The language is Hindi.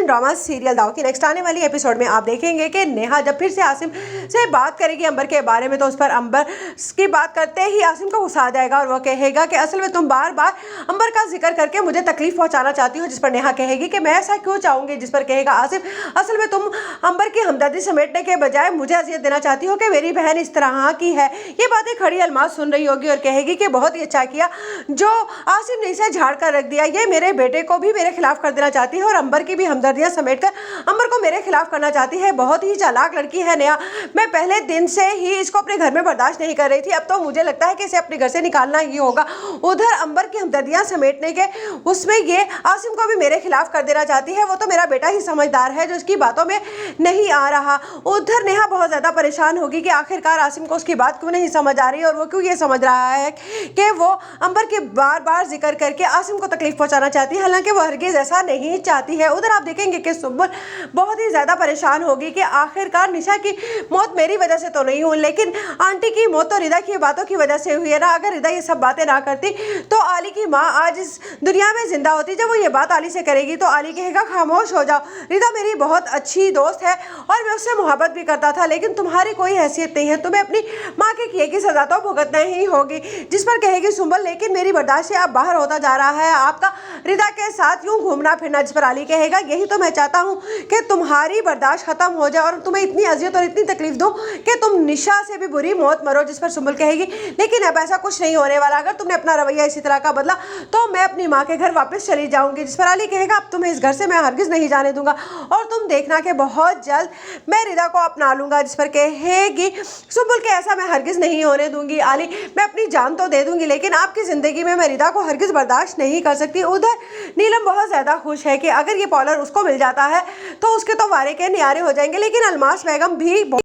टेलीविजन ड्रामा सीरियल दाव की नेक्स्ट आने वाली एपिसोड में आप देखेंगे कि नेहा जब फिर से आसिम से बात करेगी अंबर के बारे में, तो उस पर अंबर की बात करते ही आसिम को गुस्सा आ जाएगा और वो कहेगा कि असल में तुम बार बार अंबर का जिक्र करके मुझे तकलीफ पहुंचाना चाहती हो। जिस पर नेहा कहेगी कि मैं ऐसा क्यों चाहूंगी। जिस पर कहेगा आसिम, असल में तुम अंबर की हमदर्दी समेटने के बजाय मुझे अजियत देना चाहती हो कि मेरी बहन इस तरह की है। ये बातें खड़ी अलमाज सुन रही होगी और कहेगी कि बहुत ही अच्छा किया जो आसिम ने इसे झाड़ कर रख दिया। ये मेरे बेटे को भी मेरे खिलाफ कर देना चाहती है और अंबर की भी हमदर्दियां समेटकर अंबर को मेरे खिलाफ करना चाहती है। बहुत ही चालाक लड़की है नेहा। मैं पहले दिन से ही इसको अपने घर में बर्दाश्त नहीं कर रही थी, अब तो मुझे लगता है कि इसे अपने घर से निकालना ही होगा। उधर अंबर की हमदर्दियां समेटने के उसमें ये आसिम को भी मेरे खिलाफ कर देना चाहती है। वो तो मेरा बेटा ही समझदार है जो इसकी बातों में नहीं आ रहा। उधर नेहा बहुत ज्यादा परेशान होगी कि आखिरकार आसिम को उसकी बात क्यों नहीं समझ आ रही और वो क्यों ये समझ रहा है कि वो अंबर के बार बार जिक्र करके आसिम को तकलीफ पहुंचाना चाहती है, हालांकि वो हरगिज ऐसा नहीं चाहती है। उधर आप देखेंगे कि सुंबुल बहुत ही ज्यादा परेशान होगी कि आखिरकार निशा की मौत मेरी वजह से तो नहीं हुई, लेकिन आंटी की मौत तो रिदा की बातों की वजह से हुई है ना। अगर रिदा ये सब बातें ना करती तो आली की माँ आज इस दुनिया में जिंदा होती। जब वो ये बात आली से करेगी तो आली कहेगा खामोश हो जाओ, रिदा मेरी बहुत अच्छी दोस्त है और मैं उससे मोहब्बत भी करता था, लेकिन तुम्हारी कोई हैसियत नहीं है, तुम्हें अपनी माँ के किए की सजा तो भुगतना ही होगी। जिस पर कहेगी सुंबल, लेकिन मेरी बर्दाश्त से अब बाहर होता जा रहा है आपका रिदा के साथ यूं घूमना फिरना। जिस पर अली कहेगा यही तो मैं चाहता हूँ कि तुम्हारी बर्दाश्त खत्म हो जाए और तुम्हें इतनी अजियत और इतनी तकलीफ दूं कि तुम निशा से भी बुरी मौत मरो। जिस पर सुंबल कहेगी लेकिन अब ऐसा कुछ नहीं होने वाला, अगर तुमने अपना रवैया इसी तरह का बदला तो मैं अपनी माँ के घर वापस चली जाऊंगी। जिस पर अली कहेगा अब तुम्हें इस घर से मैं हरगिज नहीं जाने दूंगा और तुम देखना कि बहुत जल्द मैं रिदा को अपना लूंगा। जिस पर कहेगी सुंबल के ऐसा मैं हरगिज नहीं होने दूंगी आली, मैं अपनी जान तो दे दूंगी लेकिन आपकी जिंदगी में मैं रिदा को हरगिज बर्दाश्त नहीं कर सकती। उधर नीलम बहुत ज्यादा खुश है कि अगर ये पॉलर उसको मिल जाता है तो उसके तो वारे के न्यारे हो जाएंगे, लेकिन अलमास बेगम भी